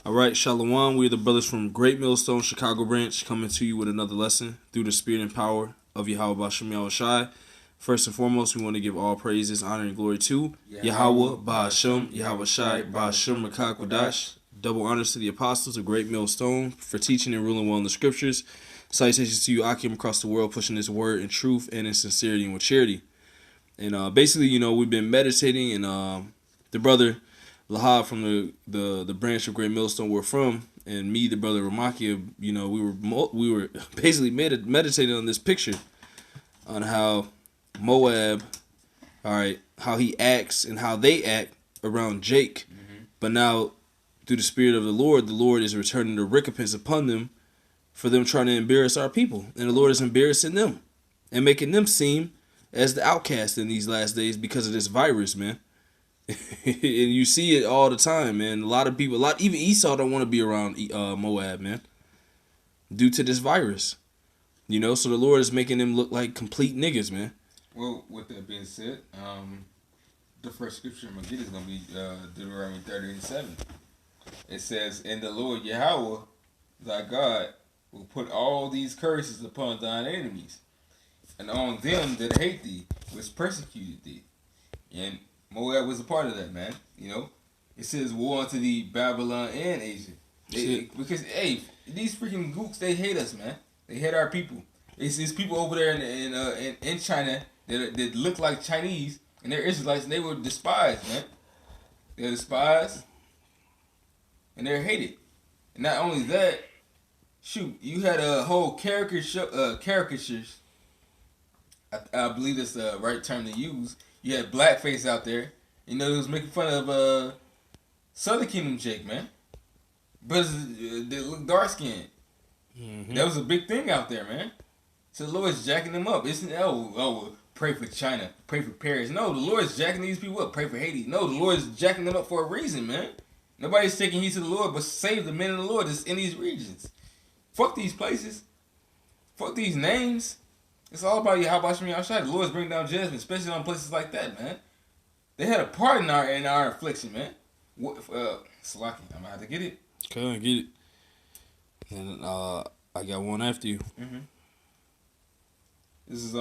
All right, Shalom. We're the brothers from Great Millstone, Chicago branch, coming to you with another lesson through the spirit and power of Yahweh Ba'Shem Yahushai. First and foremost, we want to give all praises, honor, and glory to Yahweh Ba'Shem Yahushai Ba'Shem Makakwadash. Double honors to the apostles of Great Millstone for teaching and ruling well in the scriptures. Salutations to you, Akim, across the world, pushing this word in truth and in sincerity and with charity. And basically, we've been meditating, and the brother Lahab from the branch of Great Millstone we're from, and me, the brother Ramakia, we were basically meditating on this picture on how Moab, how he acts and how they act around Jake. Mm-hmm. But now, through the spirit of the Lord is returning the recompense upon them for them trying to embarrass our people. And the Lord is embarrassing them and making them seem as the outcast in these last days because of this virus, man. And you see it all the time, man. A lot of people, even Esau don't want to be around Moab, man, due to this virus. So the Lord is making them look like complete niggas, man. Well, with that being said, the first scripture I'm going to get is going to be Deuteronomy 30:7. It says, "And the Lord Yahweh, thy God, will put all these curses upon thine enemies, and on them that hate thee, which persecuted thee." And Moab was a part of that, man. It says, "Woe unto thee, Babylon and Asia." Because, these freaking gooks, they hate us, man. They hate our people. It's people over there in China that look like Chinese, and they're Israelites, and they were despised, man. They're despised, and they're hated. And not only that, you had a whole caricatures. I believe that's the right term to use. You had blackface out there. It was making fun of Southern Kingdom Jake, man. But they look dark skinned. Mm-hmm. That was a big thing out there, man. So the Lord's jacking them up. It's pray for China, pray for Paris. No, the Lord's jacking these people up. Pray for Haiti. No, the Lord's jacking them up for a reason, man. Nobody's taking heed to the Lord, but save the men of the Lord that's in these regions. Fuck these places. Fuck these names. It's all about Yahweh Ba'Shem Yahushai. The Lord's bringing down judgment, especially on places like that, man. They had a part in our affliction, man. Salaki, I'm gonna have to get it. Okay, I get it. And I got one after you. Mm-hmm. This is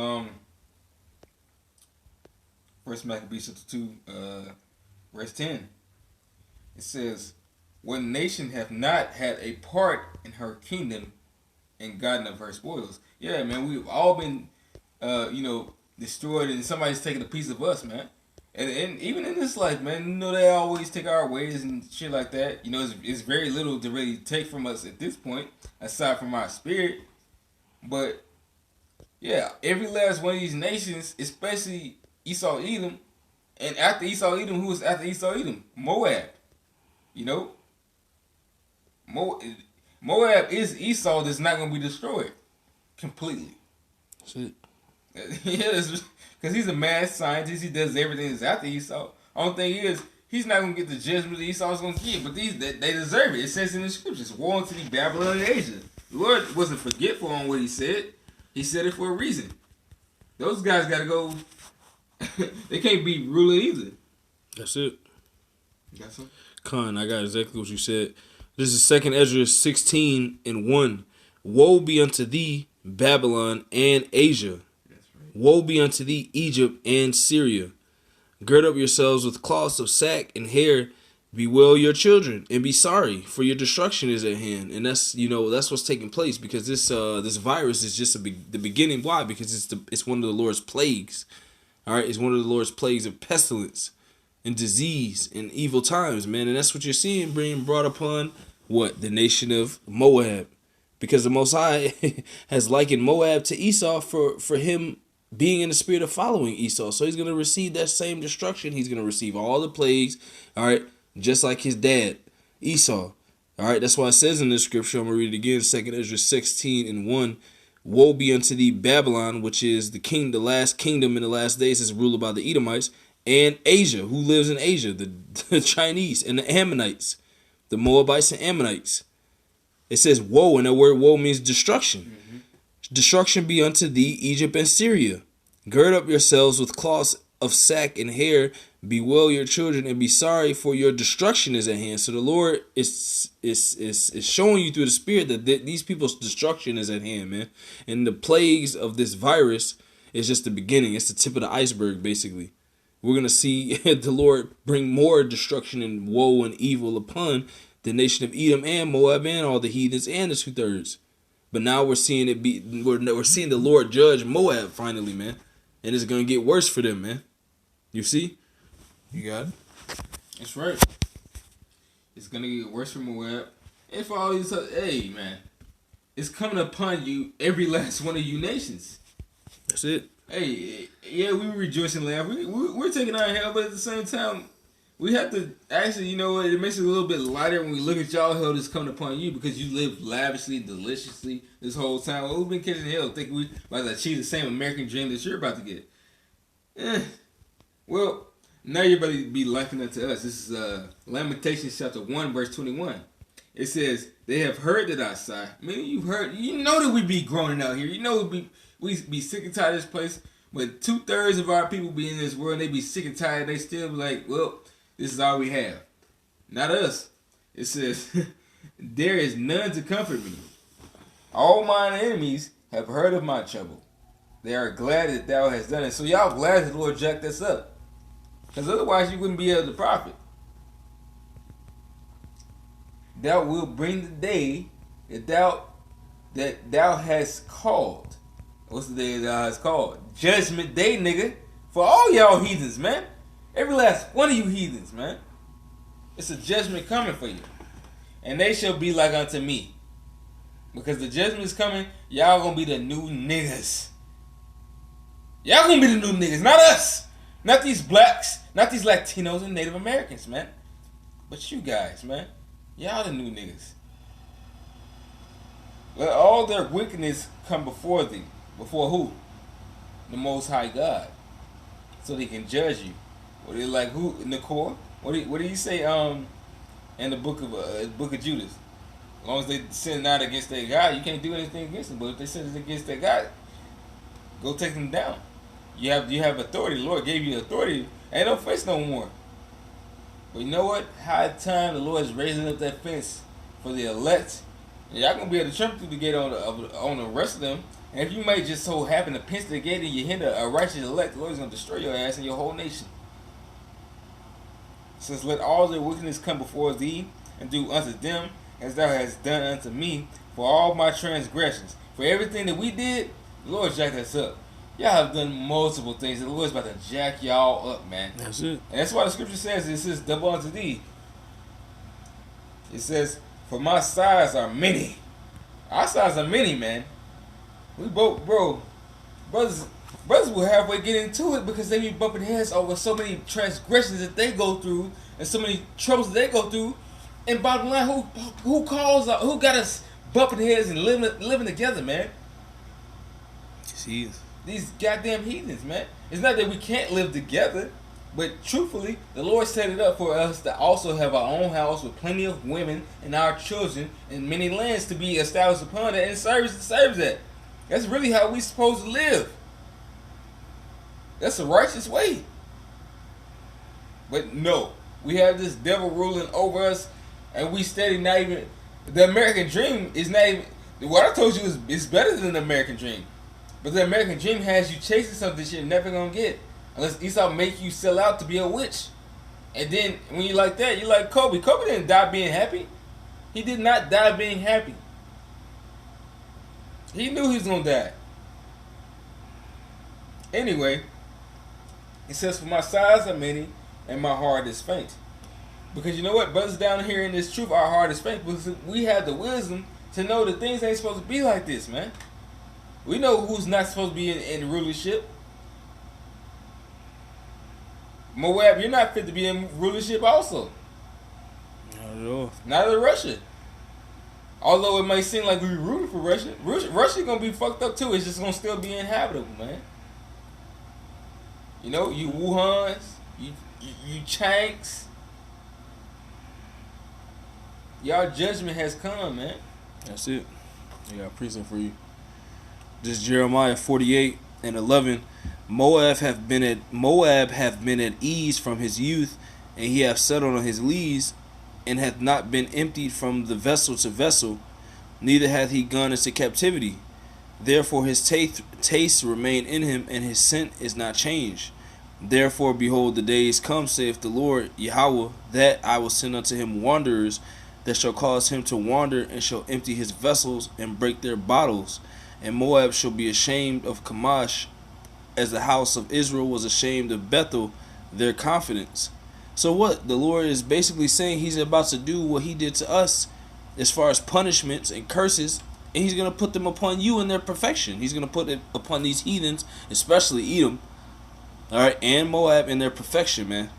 First Maccabees chapter 2, verse 10. It says, "What nation hath not had a part in her kingdom and gotten of her spoils?" Yeah, man, we've all been, destroyed, and somebody's taking a piece of us, man. And even in this life, man, they always take our ways and shit like that. It's very little to really take from us at this point, aside from our spirit. But, yeah, every last one of these nations, especially Esau Edom, and after Esau Edom, who was after Esau Edom? Moab. Moab is Esau that's not going to be destroyed completely. That's it. Yeah, because he's a mad scientist. He does everything that's after Esau. Only thing is, he's not going to get the judgment that Esau's going to get, but they deserve it. It says in the scriptures, "Woe unto thee, Babylon and Asia." The Lord wasn't forgetful on what he said. He said it for a reason. Those guys got to go. They can't be ruling either. That's it. You got something? Khan, I got exactly what you said. This is 2 Ezra 16:1. "Woe be unto thee, Babylon and Asia. Woe be unto thee, Egypt and Syria. Gird up yourselves with cloths of sack and hair. Bewail your children and be sorry, for your destruction is at hand." And that's what's taking place, because this virus is just the beginning. Why? Because it's one of the Lord's plagues. All right, it's one of the Lord's plagues of pestilence and disease and evil times, man. And that's what you're seeing being brought upon the nation of Moab, because the Most High has likened Moab to Esau for him being in the spirit of following Esau. So he's going to receive that same destruction. He's going to receive all the plagues, all right, just like his dad, Esau. All right, that's why it says in this scripture, I'm going to read it again, 2 Ezra 16:1. "Woe be unto thee, Babylon, which is the last kingdom in the last days, is ruled by the Edomites, and Asia, who lives in Asia, the Chinese and the Ammonites, the Moabites and Ammonites." It says woe, and the word woe means destruction. Mm-hmm. "Destruction be unto thee, Egypt and Syria. Gird up yourselves with cloths of sack and hair, bewail your children and be sorry, for your destruction is at hand. So the Lord is showing you through the Spirit that these people's destruction is at hand, man. And the plagues of this virus is just the beginning. It's the tip of the iceberg, basically. We're going to see the Lord bring more destruction and woe and evil upon the nation of Edom and Moab and all the heathens and the 2/3. But now we're seeing we're seeing the Lord judge Moab finally, man. And it's going to get worse for them, man. You see? You got it? That's right. It's going to get worse for Moab. And for all these other, hey, man. It's coming upon you, every last one of you nations. That's it. Hey, yeah, we rejoice and laugh. We're taking our hell, but at the same time, we have to actually, you know, it makes it a little bit lighter when we look at y'all hell that's coming upon you because you live lavishly, deliciously this whole time. Well, we've been catching hell, thinking we about to achieve the same American dream that you're about to get. Well, now you're about to be liking unto us. This is Lamentations chapter 1, verse 21. It says, they have heard that I sigh. I mean, you've heard, you know that we be groaning out here. You know we be sick and tired of this place. But 2/3 of our people be in this world, and they be sick and tired. They still be like, well, this is all we have. Not us. It says, there is none to comfort me. All mine enemies have heard of my trouble. They are glad that thou hast done it. So y'all glad that the Lord jacked us up. Because otherwise you wouldn't be able to profit. Thou wilt bring the day that thou hast called. What's the day that thou hast called? Judgment day, nigga. For all y'all heathens, man. Every last one of you heathens, man. It's a judgment coming for you. And they shall be like unto me. Because the judgment is coming, y'all gonna be the new niggas. Y'all gonna be the new niggas, not us. Not these blacks, not these Latinos and Native Americans, man. But you guys, man. Y'all the new niggas. Let all their wickedness come before thee. Before who? The Most High God. So they can judge you. What do you like? Who? Nicole? What do you say? In the book of Judas. As long as they sin not against their God, you can't do anything against them. But if they sin against their God, go take them down. You have authority. The Lord gave you authority. Ain't no fence no more. But you know what? High time the Lord is raising up that fence for the elect. And y'all gonna be able to jump through the gate on the rest of them. And if you might just so happen to pinch the gate and you hit a righteous elect, the Lord is gonna destroy your ass and your whole nation. Since let all their wickedness come before thee, and do unto them as thou hast done unto me, for all my transgressions. For everything that we did, the Lord jacked us up. Y'all have done multiple things, and the Lord's about to jack y'all up, man. That's it. And that's why the scripture says, it says, double unto thee. It says, for my sides are many. Our sides are many, man. We both, brothers will halfway get into it because they be bumping heads over so many transgressions that they go through and so many troubles that they go through. And bottom line, who got us bumping heads and living together, man? See, These goddamn heathens, man. It's not that we can't live together, but truthfully, the Lord set it up for us to also have our own house with plenty of women and our children and many lands to be established upon it, and it serves that. That's really how we supposed to live. That's a righteous way. But no, we have this devil ruling over us, and we steady not even. The American dream is not even. What I told you is better than the American dream. But the American dream has you chasing something that you're never gonna get. Unless Esau make you sell out to be a witch. And then when you like that, you like Kobe. Kobe didn't die being happy. He did not die being happy. He knew he was gonna die. Anyway, it says, for my sides are many and my heart is faint. Because you know what? Brothers down here in this truth, our heart is faint. Because we have the wisdom to know that things ain't supposed to be like this, man. We know who's not supposed to be in rulership. Moab, you're not fit to be in rulership also. not at all. Neither Russia. Although it may seem like we're rooting for Russia, Russia's gonna be fucked up too. It's just gonna still be inhabitable, man. You know, you Wuhans, you Chanks. Y'all judgment has come, man. That's it. I got a precept for you. This Jeremiah 48:11. Moab hath been at ease from his youth, and he hath settled on his lees, and hath not been emptied from the vessel to vessel, neither hath he gone into captivity. Therefore his taste remain in him, and his scent is not changed. Therefore, behold, the days come, saith the Lord Yahweh, that I will send unto him wanderers, that shall cause him to wander, and shall empty his vessels, and break their bottles. And Moab shall be ashamed of Chemosh, as the house of Israel was ashamed of Bethel, their confidence. So what? The Lord is basically saying he's about to do what he did to us as far as punishments and curses, and he's going to put them upon you in their perfection. He's going to put it upon these heathens, especially Edom, all right, and Moab in their perfection, man.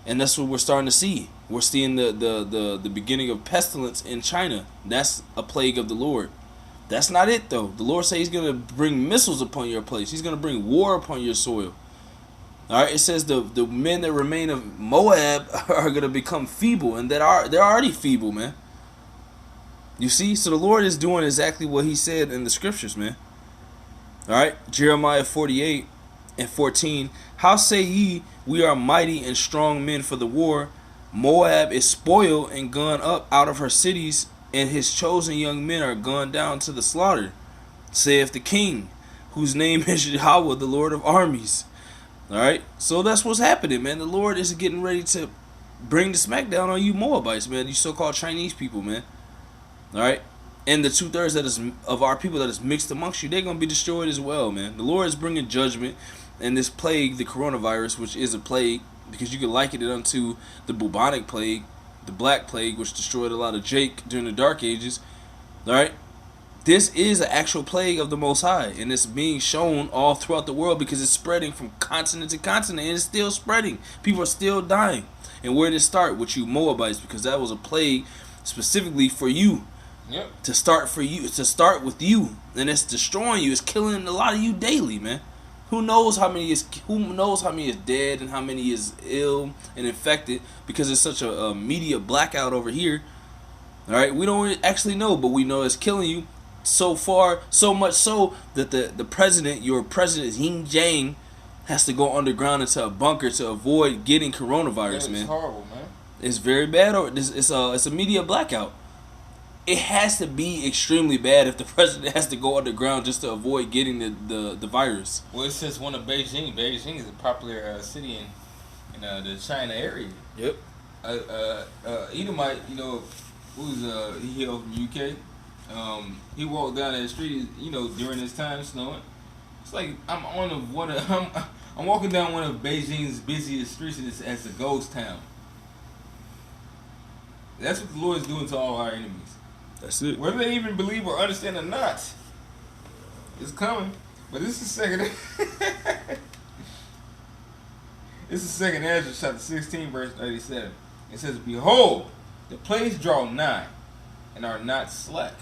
And that's what we're starting to see. We're seeing the beginning of pestilence in China. That's a plague of the Lord. That's not it, though. The Lord says he's going to bring missiles upon your place. He's going to bring war upon your soil. All right, it says the men that remain of Moab are going to become feeble, and they're already feeble, man. You see? So the Lord is doing exactly what he said in the scriptures, man. All right, Jeremiah 48:14. How say ye, we are mighty and strong men for the war? Moab is spoiled and gone up out of her cities, and his chosen young men are gone down to the slaughter, saith the king, whose name is Yahweh, the Lord of armies. Alright, so that's what's happening, man. The Lord is getting ready to bring the smackdown on you Moabites, man. You so-called Chinese people, man. Alright, and the 2/3 that is of our people that is mixed amongst you, they're going to be destroyed as well, man. The Lord is bringing judgment, and this plague, the coronavirus, which is a plague, because you can liken it unto the bubonic plague, the black plague, which destroyed a lot of Jake during the Dark Ages. Alright, this is an actual plague of the Most High, and it's being shown all throughout the world because it's spreading from continent to continent, and it's still spreading. People are still dying. And where did it start? With you Moabites, because that was a plague specifically for you. Yep. To start with you, and it's destroying you. It's killing a lot of you daily, man. Who knows how many is dead and how many is ill and infected, because it's such a media blackout over here. All right, we don't actually know, but we know it's killing you so far, so much so that your president Yin Jang has to go underground into a bunker to avoid getting coronavirus, man. It's horrible, man. It's very bad. It's a media blackout. It has to be extremely bad if the president has to go underground just to avoid getting the virus. Well, it says one of Beijing. Beijing is a popular city in the China area. Yep. Edomite, who's he hailed from UK. He walked down that street, during this time snowing. It's like I'm walking down one of Beijing's busiest streets, and it's a ghost town. That's what the Lord is doing to all our enemies. That's it. Whether they even believe or understand or not, it's coming. But this is second. This is second Ezra chapter 16, verse 37. It says, "Behold, the plagues draw nigh, and are not slack.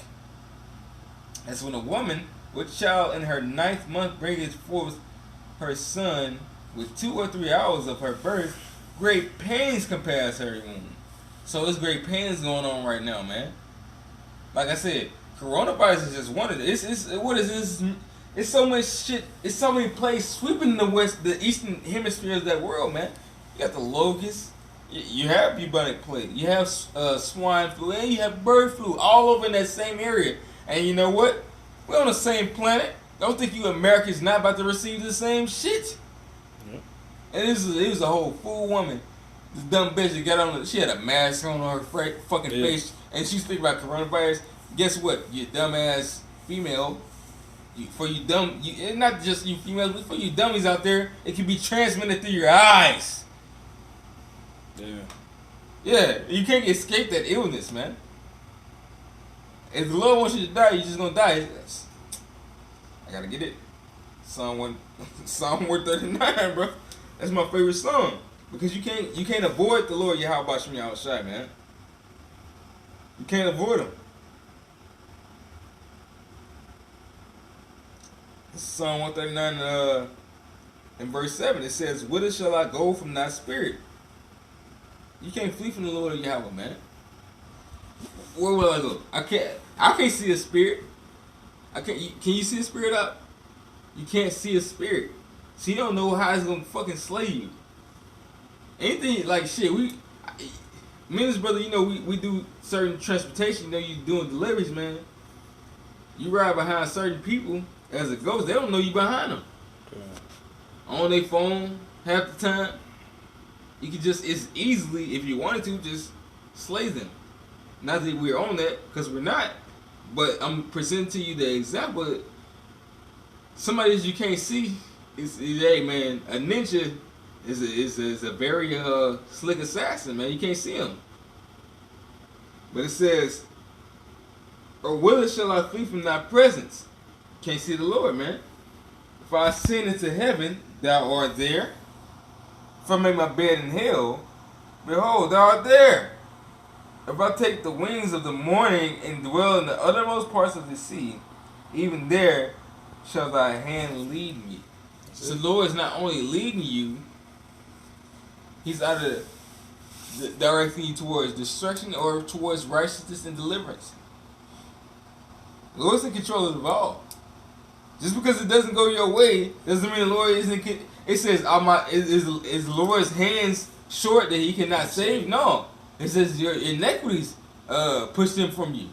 As when a woman with child in her 9th month bringeth forth her son, with 2 or 3 hours of her birth, great pains compass her womb." So there's great pains going on right now, man. Like I said, coronavirus is just one of it. What is this? It's so much shit. It's so many plagues sweeping the eastern hemisphere of that world, man. You got the locusts. You have bubonic plague. You have swine flu, and you have bird flu all over in that same area. And you know what? We're on the same planet. Don't think you Americans not about to receive the same shit. Yep. And it was a whole fool woman. This dumb bitch that got on. She had a mask on her fucking face. And she's thinking about coronavirus. Guess what? You dumbass female. Not just you females, but for you dummies out there, it can be transmitted through your eyes. Yeah. Yeah, you can't escape that illness, man. If the Lord wants you to die, you're just gonna die. I gotta get it. Psalm 139, bro. That's my favorite song. Because you can't avoid the Lord Yahweh Shem Yahushai, man. You can't avoid him. Psalm 139 in verse 7, it says, "Whither shall I go from thy spirit?" You can't flee from the Lord Yahweh, man. Where will I go? I can't see a spirit. Can you see a spirit up? You can't see a spirit. So you don't know how it's gonna fucking slay you. Anything like shit, me and this brother, you know, we do certain transportation. You know, you doing deliveries, man. You ride behind certain people as a ghost. They don't know you behind them. On their phone half the time. You can just, it's easily, if you wanted to, just slay them. Not that we're on that, because we're not. But I'm presenting to you the example. Somebody that you can't see is hey man, a ninja is a very slick assassin, man. You can't see him. But it says, or whither shall I flee from thy presence? Can't see the Lord, man. If I ascend into heaven, thou art there. If I make my bed in hell, behold, thou art there. If I take the wings of the morning and dwell in the uttermost parts of the sea, even there shall thy hand lead me. So the Lord is not only leading you, He's either directing you towards destruction or towards righteousness and deliverance. The Lord's in control of it all. Just because it doesn't go your way doesn't mean the Lord isn't. It says, "Is the Lord's hands short that He cannot save?" No, it says your iniquities pushed Him from you.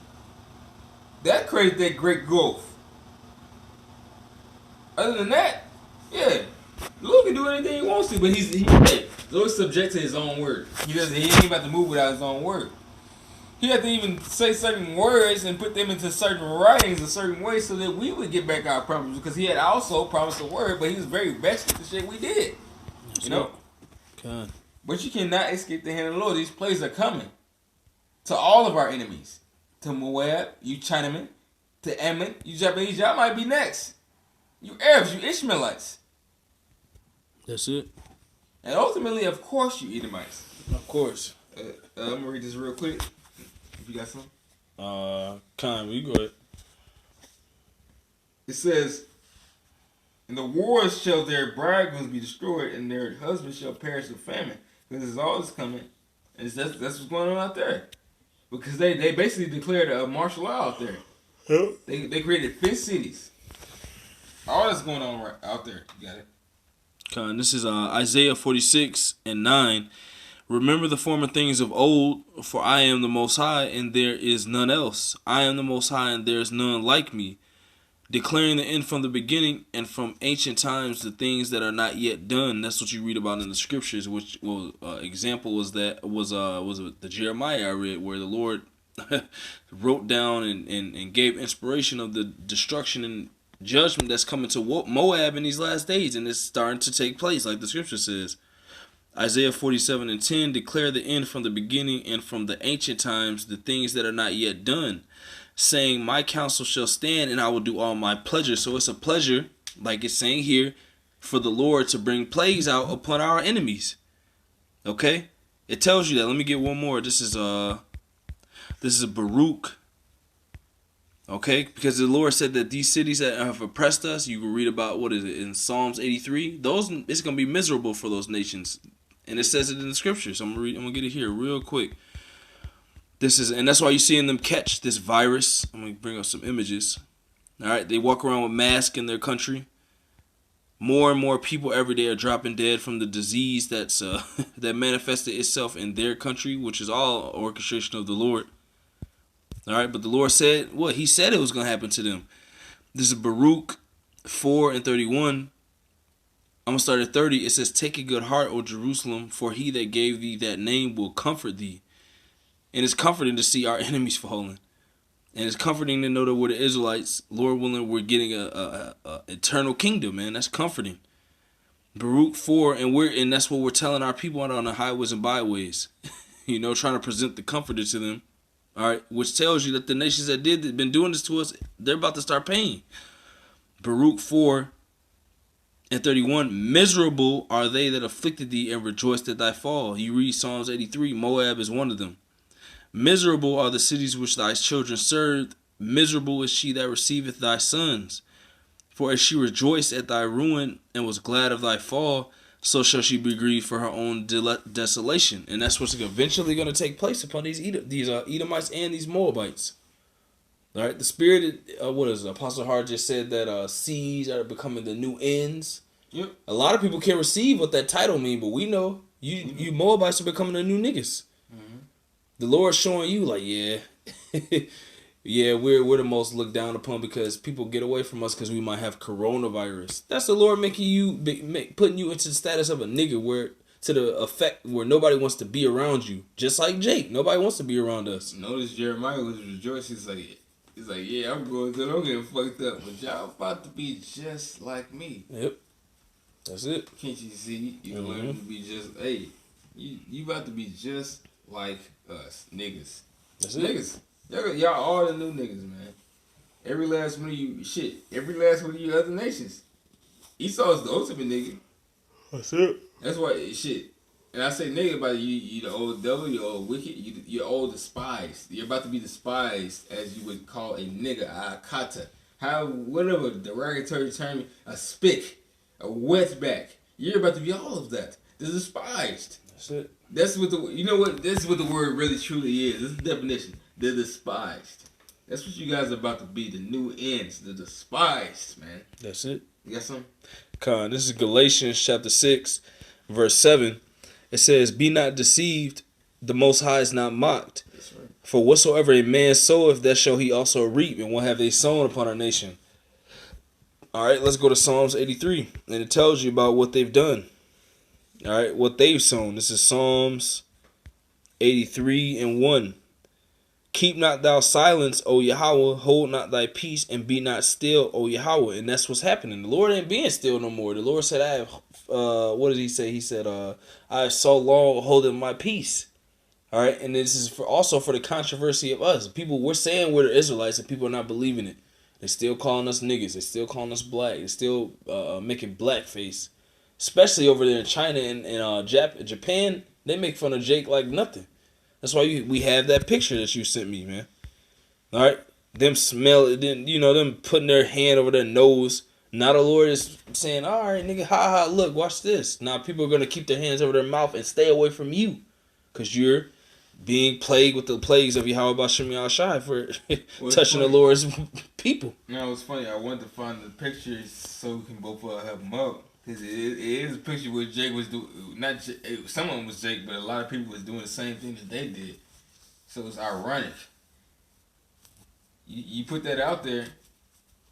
That created that great gulf. Other than that, yeah, the Lord can do anything He wants to, but the Lord's subject to His own word. He ain't about to move without His own word. He had to even say certain words and put them into certain writings a certain way so that we would get back our promise. Because He had also promised a word, but He was very vexed with the shit we did. You know? God. But you cannot escape the hand of the Lord. These plagues are coming to all of our enemies. To Moab, you Chinamen. To Ammon, you Japanese. Y'all might be next. You Arabs, you Ishmaelites. That's it. And ultimately, of course, you Edomites. Of course. I'm going to read this real quick. If you got something? Khan, you go ahead. It says, "In the wars shall their bridegrooms be destroyed, and their husbands shall perish with famine." Because it's all that's coming. And that's what's going on out there. Because they basically declared a martial law out there. Huh? They created 5 cities. All that's going on right out there. You got it? Khan, this is Isaiah 46:9. "Remember the former things of old, for I am the Most High, and there is none else. I am the Most High, and there is none like me. Declaring the end from the beginning, and from ancient times the things that are not yet done." That's what you read about in the scriptures. Which example was the Jeremiah I read, where the Lord wrote down and gave inspiration of the destruction and judgment that's coming to Moab in these last days, and it's starting to take place, like the scripture says. Isaiah 47:10, "Declare the end from the beginning, and from the ancient times the things that are not yet done, saying, my counsel shall stand, and I will do all my pleasure." So it's a pleasure, like it's saying here, for the Lord to bring plagues out upon our enemies. Okay? It tells you that. Let me get one more. This is Baruch. Okay? Because the Lord said that these cities that have oppressed us, you can read about, what is it, in Psalms 83, it's going to be miserable for those nations. And it says it in the scriptures. I'm going to get it here real quick. And that's why you're seeing them catch this virus. I'm going to bring up some images. All right, they walk around with masks in their country. More and more people every day are dropping dead from the disease that's that manifested itself in their country, which is all orchestration of the Lord. All right, but the Lord said what? He said it was going to happen to them. This is Baruch 4:31. I'm going to start at 30. It says, "Take a good heart, O Jerusalem, for he that gave thee that name will comfort thee." And it's comforting to see our enemies falling. And it's comforting to know that we're the Israelites, Lord willing, we're getting a eternal kingdom, man. That's comforting. Baruch 4, and that's what we're telling our people out on the highways and byways. Trying to present the comforter to them. All right, which tells you that the nations that been doing this to us, they're about to start paying. Baruch 4:31, "Miserable are they that afflicted thee and rejoiced at thy fall." You read Psalms 83, Moab is one of them. "Miserable are the cities which thy children served. Miserable is she that receiveth thy sons. For as she rejoiced at thy ruin and was glad of thy fall, so shall she be grieved for her own desolation." And that's what's eventually going to take place upon these Edomites and these Moabites. All right, the spirit, Apostle Hart just said that seas are becoming the new ends. Yep. A lot of people can't receive what that title mean, but we know you Moabites are becoming the new niggas. Mm-hmm. The Lord's showing you like, yeah, yeah, we're the most looked down upon because people get away from us because we might have coronavirus. That's the Lord making you putting you into the status of a nigga where to the effect where nobody wants to be around you. Just like Jake, nobody wants to be around us. Notice Jeremiah was rejoicing. He's like, yeah, I'm going through. I'm getting fucked up, but y'all about to be just like me. Yep, that's it. Can't you see? You learn to be just. Hey, you about to be just like us, niggas. That's niggas. Y'all all the new niggas, man. Every last one of you, shit. Every last one of you other nations. Esau's the ultimate nigga. That's it. That's why shit. And I say nigga about you the old devil, you old wicked, you're old despised. You're about to be despised as you would call a nigga, a kata. Whatever derogatory term, a spick, a wetback. You're about to be all of that. The despised. That's it. That's what This is what the word really truly is. This is the definition. The despised. That's what you guys are about to be. The new ends. The despised, man. That's it. You got something? Con, this is Galatians chapter 6, verse 7. It says, "Be not deceived, the Most High is not mocked. That's right. For whatsoever a man soweth, that shall he also reap, and what have they sown upon our nation." All right, let's go to Psalms 83, and it tells you about what they've done. All right, what they've sown. This is Psalms 83 and 1. "Keep not thou silence, O Yahweh, hold not thy peace, and be not still, O Yahweh." And that's what's happening. The Lord ain't being still no more. The Lord said, "I have," what did he say? He said, "I have so long holding my peace." All right, and this is also for the controversy of us. People, we're saying we're the Israelites, and people are not believing it. They're still calling us niggas. They're still calling us black. They're still making blackface. Especially over there in China and Japan, they make fun of Jake like nothing. That's why we have that picture that you sent me, man. All right, them smell it, then them putting their hand over their nose. Now the Lord is saying, "All right, nigga, ha, look, watch this." Now people are gonna keep their hands over their mouth and stay away from you, cause you're being plagued with the plagues of Yahweh Bashem Shai for touching the Lord's people. No, it's funny. I wanted to find the pictures so we can both help them out. Because it is a picture where Jake was doing, someone was Jake, but a lot of people was doing the same thing that they did. So it's ironic. You put that out there,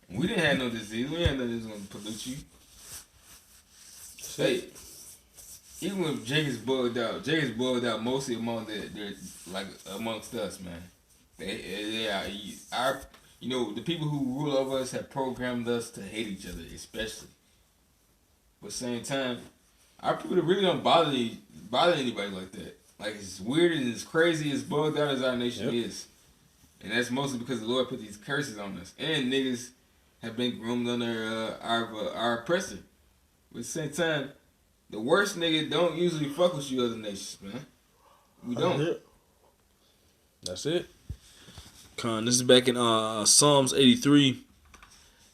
we didn't have no disease. We didn't know this was going to pollute you. Hey, even if Jake is bugged out mostly amongst us, man. The people who rule over us have programmed us to hate each other, especially. But at the same time, our people really don't bother anybody like that. Like, as weird and as crazy, as bugged out as our nation is. And that's mostly because the Lord put these curses on us. And niggas have been groomed under our oppressor. But at the same time, the worst nigga don't usually fuck with you other nations, man. We don't. That's it. Con, this is back in Psalms 83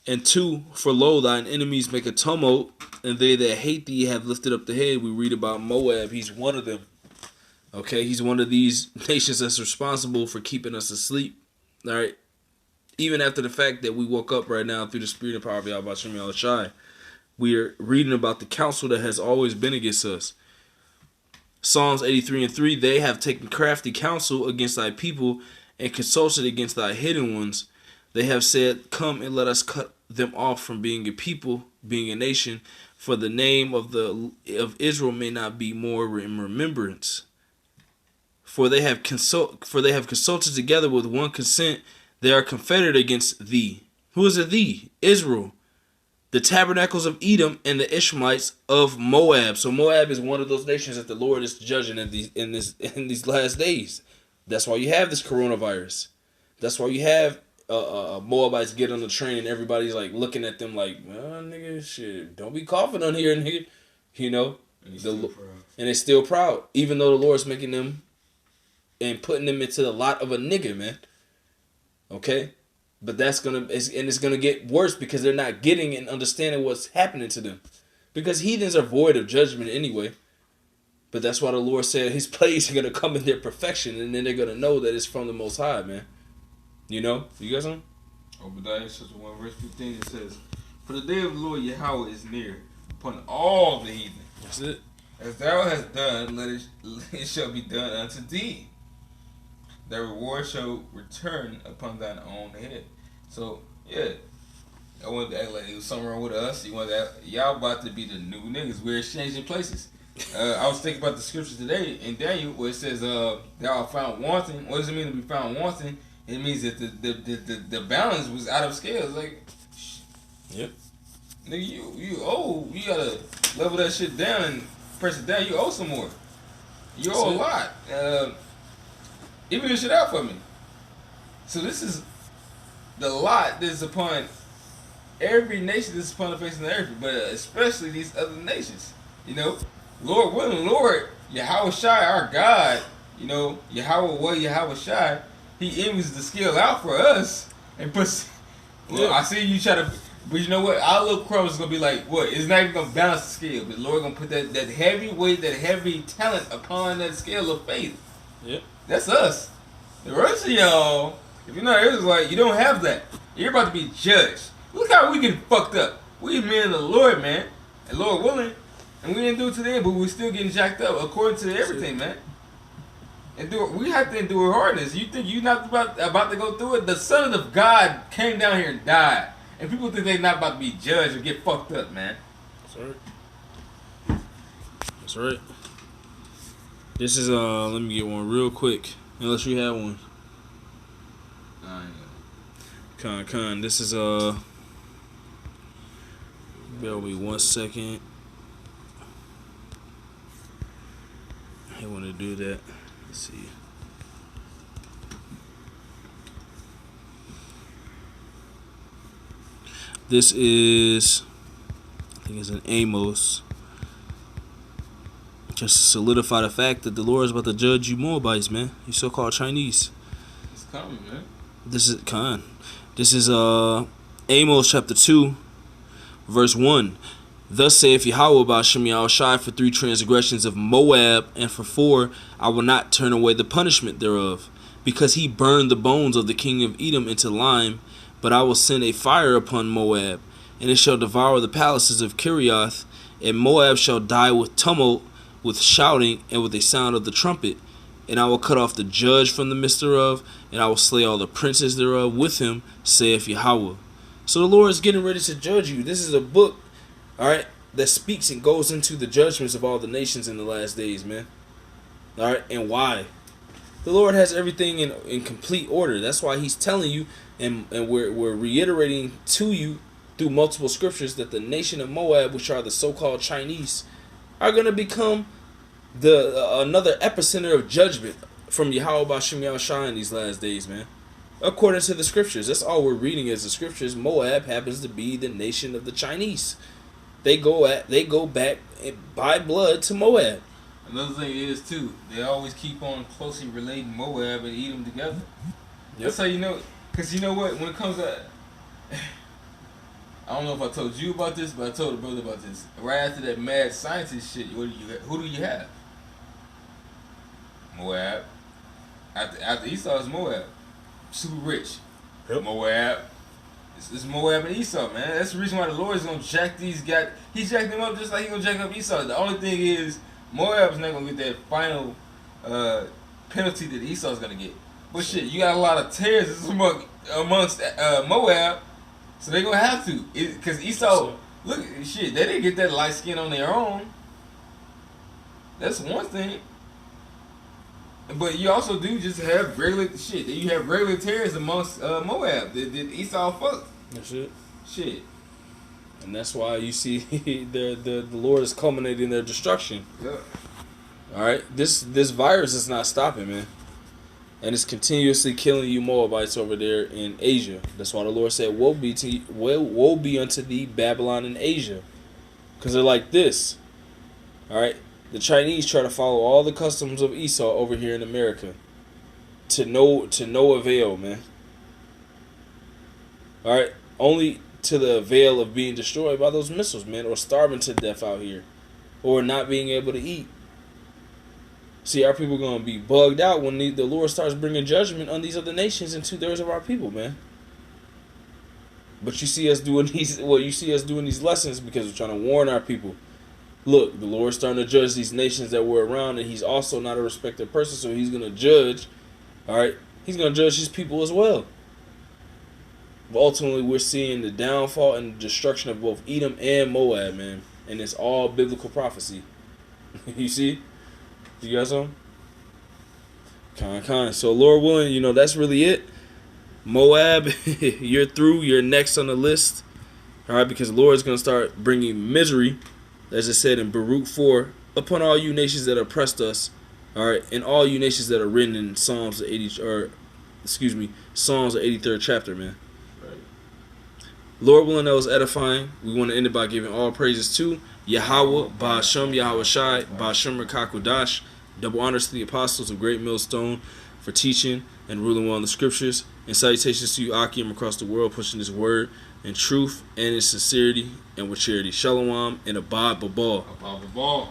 and 2. "For lo, thine enemies make a tumult, and they that hate thee have lifted up the head." We read about Moab. He's one of them. Okay, he's one of these nations that's responsible for keeping us asleep. All right. Even after the fact that we woke up right now through the spirit and power of Yahweh Shem Shai, we are reading about the counsel that has always been against us. Psalms 83 and 3, "They have taken crafty counsel against thy people and consulted against thy hidden ones. They have said, come and let us cut them off from being a people, being a nation, for the name of Israel may not be more in remembrance. For they have consulted together with one consent. They are confederate against thee." Who is it thee? Israel. "The tabernacles of Edom and the Ishmaelites of Moab." So Moab is one of those nations that the Lord is judging in these last days. That's why you have this coronavirus. That's why you have Moabites get on the train and everybody's like looking at them like, nigga, shit, don't be coughing on here, nigga. And they're still proud, even though the Lord's making them and putting them into the lot of a nigga, man. Okay? But it's gonna get worse because they're not getting and understanding what's happening to them. Because heathens are void of judgment anyway. But that's why the Lord said his plagues are gonna come in their perfection, and then they're gonna know that it's from the Most High, man. You got something? Obadiah chapter 1 verse 15, it says, "For the day of the Lord Yahweh is near, upon all the heathen. That's it. As thou hast done, it shall be done unto thee. Thy reward shall return upon thine own head. So, yeah. I wanted to act like it was something wrong with us. Y'all about to be the new niggas. We're exchanging places. I was thinking about the scripture today in Daniel where it says, thou art found wanting. What does it mean to be found wanting? It means that the balance was out of scale. It's like, yep. Nigga, you owe. You gotta level that shit down and press it down. You owe some more. You owe a lot. Even this shit out for me. So this is the lot that's upon every nation that's upon the face of the earth, but especially these other nations. You know, Lord willing, Lord Yahweh Shai, our God. You know, Yahweh Shai. He evens the scale out for us and puts. Well, I see you try to. But you know what? Our little crumbs is going to be like, what? It's not even going to balance the scale. But the Lord going to put that heavy weight, that heavy talent upon that scale of faith. Yep. That's us. The rest of y'all, if you're not Israelite, you don't have that. You're about to be judged. Look how we get fucked up. We men of the Lord, man. And Lord willing. And we didn't do it to them, but we're still getting jacked up according to everything, man. We have to endure hardness. You think you're not about to go through it? The Son of God came down here and died. And people think they're not about to be judged or get fucked up, man. That's right. That's right. This is let me get one real quick. Unless you have one. Con. This is bear with me 1 second. I want to do that. Let's see. This is, I think it's an Amos. Just to solidify the fact that the Lord is about to judge you Moabites, man. You so-called Chinese. It's coming, man. This is Amos chapter 2, verse 1. Thus saith Yahweh about Shem Yahushai, for 3 transgressions of Moab, and for 4 I will not turn away the punishment thereof, because he burned the bones of the king of Edom into lime. But I will send a fire upon Moab, and it shall devour the palaces of Kirioth, and Moab shall die with tumult, with shouting, and with a sound of the trumpet. And I will cut off the judge from the midst thereof, and I will slay all the princes thereof with him, saith Yahweh. So the Lord is getting ready to judge you. This is a book, alright, that speaks and goes into the judgments of all the nations in the last days, man. Alright, and why? The Lord has everything in complete order. That's why he's telling you, and we're reiterating to you through multiple scriptures, that the nation of Moab, which are the so-called Chinese, are going to become another epicenter of judgment from Yahweh B'Shem Yahushai in these last days, man. According to the scriptures. That's all we're reading as the scriptures. Moab happens to be the nation of the Chinese. They go back by blood to Moab. Another thing is, too, they always keep on closely relating Moab and Edom together. Yep. That's how you know. Because you know what? When it comes to... I don't know if I told you about this, but I told a brother about this. Right after that mad scientist shit, who do you have? Moab. After Esau is Moab. Super rich. Yep. Moab. It's Moab and Esau, man. That's the reason why the Lord is going to jack these guys. He jacked them up just like he's going to jack up Esau. The only thing is, Moab's not going to get that final penalty that Esau's going to get. But shit, you got a lot of tares amongst Moab, so they're going to have to. Because Esau, look, shit, they didn't get that light skin on their own. That's one thing. But you also do just have regular shit. You have regular tares amongst Moab that Esau fucked. That's it. Shit. And that's why you see the Lord is culminating their destruction. Yeah. Alright? This virus is not stopping, man. And it's continuously killing you Moabites over there in Asia. That's why the Lord said, woe be unto thee, Babylon and Asia. Because they're like this. Alright? The Chinese try to follow all the customs of Esau over here in America. To no avail, man. Alright? Only to the avail of being destroyed by those missiles, man. Or starving to death out here. Or not being able to eat. See, our people are going to be bugged out when the Lord starts bringing judgment on these other nations and 2/3 of our people, man. But you see us doing these. Well, you see us doing these lessons because we're trying to warn our people. Look, the Lord's starting to judge these nations that we're around, and He's also not a respected person, so He's gonna judge. All right, He's gonna judge His people as well. But ultimately, we're seeing the downfall and destruction of both Edom and Moab, man, and it's all biblical prophecy. You see, you got some? Kind. So, Lord willing, you know that's really it. Moab, you're through. You're next on the list. All right, because the Lord's going to start bringing misery, as it said in Baruch 4, upon all you nations that oppressed us. All right, and all you nations that are written in Psalms the 83rd chapter, man. Right. Lord willing, that was edifying. We want to end it by giving all praises to Yahweh, Ba'ashem, Yahweh Shai, Ba'ashem Rakakudash. Double honors to the apostles of Great Millstone for teaching and ruling well in the scriptures. And salutations to you, Akim, across the world, pushing this word in truth and in sincerity and with charity. Shalom and Abad Babal. Abad Babal.